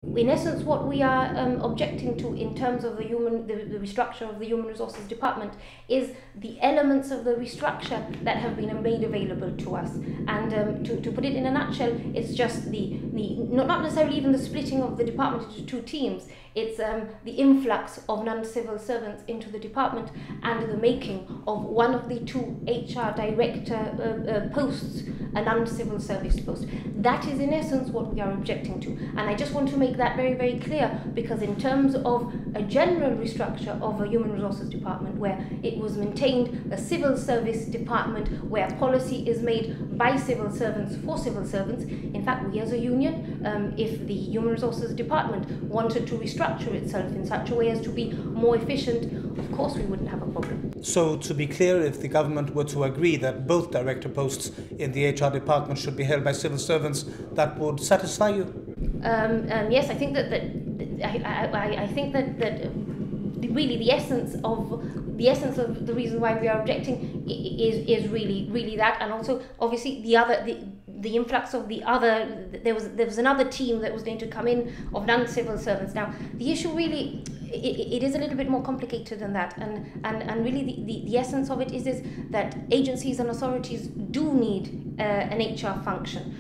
In essence, what we are objecting to in terms of the restructure of the Human Resources Department is the elements of the restructure that have been made available to us. And to put it in a nutshell, it's just not necessarily even the splitting of the department into two teams. It's the influx of non-civil servants into the department and the making of one of the two HR director posts a non-civil service post. That is in essence what we are objecting to. And I just want to make that very, very clear, because in terms of a general restructure of a Human Resources Department where it was maintained a civil service department where policy is made by civil servants for civil servants, in fact we as a union, if the Human Resources Department wanted to restructure itself in such a way as to be more efficient, of course we wouldn't have a problem. So to be clear, if the government were to agree that both director posts in the HR department should be held by civil servants, that would satisfy you? Yes, I think that really the essence of the reason why we are objecting is really that, and also obviously the influx of the other. There was another team that was going to come in of non-civil servants. Now the issue really it is a little bit more complicated than that, and really the essence of it is that agencies and authorities do need an HR function.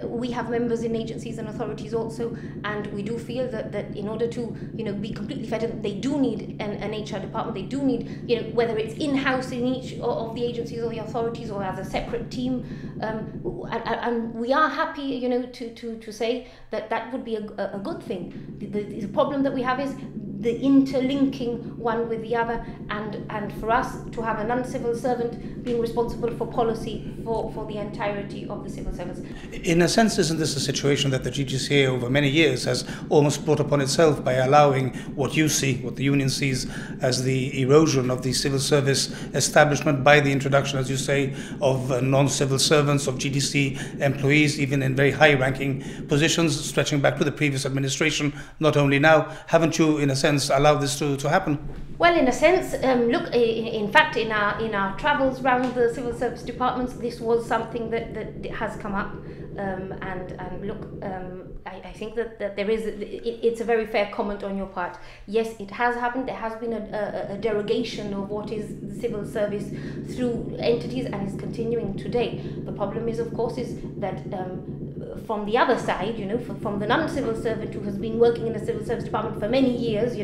We have members in agencies and authorities also, and we do feel that in order to be completely fair, they do need an HR department. They do need whether it's in-house in each of the agencies or the authorities or as a separate team, and we are happy to say that would be a good thing. The problem that we have is the interlinking one with the other, and for us to have a non-civil servant being responsible for policy for the entirety of the civil service. In a sense, isn't this a situation that the GGCA over many years has almost brought upon itself by allowing what you see, what the union sees as the erosion of the civil service establishment by the introduction, as you say, of non-civil servants, of GDC employees, even in very high-ranking positions, stretching back to the previous administration, not only now? Haven't you, in a sense, allow this to happen? Well, in a sense, look, in fact, in our travels around the civil service departments, this was something that has come up, and look, I think that there is, it's a very fair comment on your part. Yes, it has happened. There has been a derogation of what is the civil service through entities, and is continuing today. The problem is, of course, is that from the other side, from the non-civil servant who has been working in the civil service department for many years,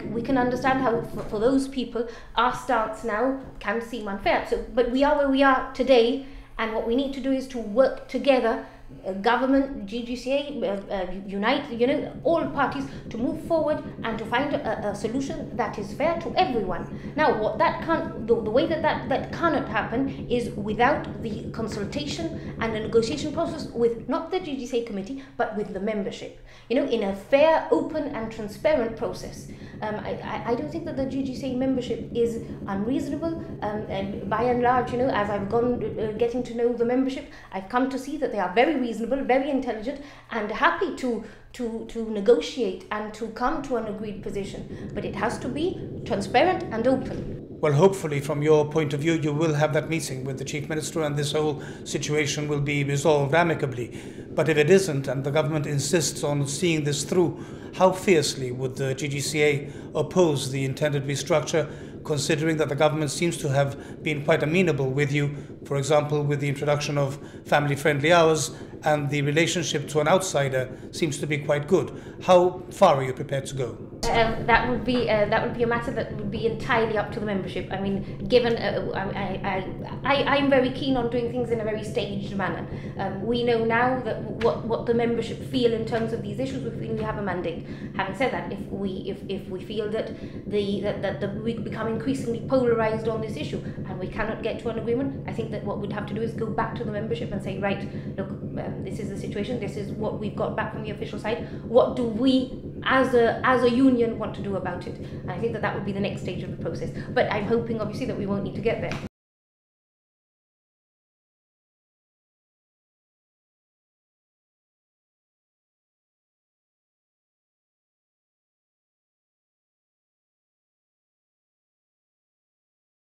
we can understand how for those people our stance now can seem unfair. But we are where we are today, and what we need to do is to work together. Government, GGCA, unite, all parties to move forward and to find a solution that is fair to everyone. Now, what that can't, the way that cannot happen is without the consultation and the negotiation process with not the GGCA committee but with the membership. In a fair, open, and transparent process. I don't think that the GGCA membership is unreasonable. And by and large, as I've gone getting to know the membership, I've come to see that they are very reasonable, very intelligent, and happy to negotiate and to come to an agreed position. But it has to be transparent and open. Well, hopefully, from your point of view, you will have that meeting with the Chief Minister and this whole situation will be resolved amicably. But if it isn't, and the government insists on seeing this through, how fiercely would the GGCA oppose the intended restructure, considering that the government seems to have been quite amenable with you, for example, with the introduction of family-friendly hours, and the relationship to an outsider seems to be quite good? How far are you prepared to go? That would be a matter that would be entirely up to the membership. I mean, given I'm very keen on doing things in a very staged manner. We know now that what the membership feel in terms of these issues. We feel we have a mandate. Having said that, if we feel that we become increasingly polarized on this issue and we cannot get to an agreement, I think that what we'd have to do is go back to the membership and say, right, look, this is the situation. This is what we've got back from the official side. What do we, as a union, want to do about it? And I think that would be the next stage of the process. But I'm hoping, obviously, that we won't need to get there.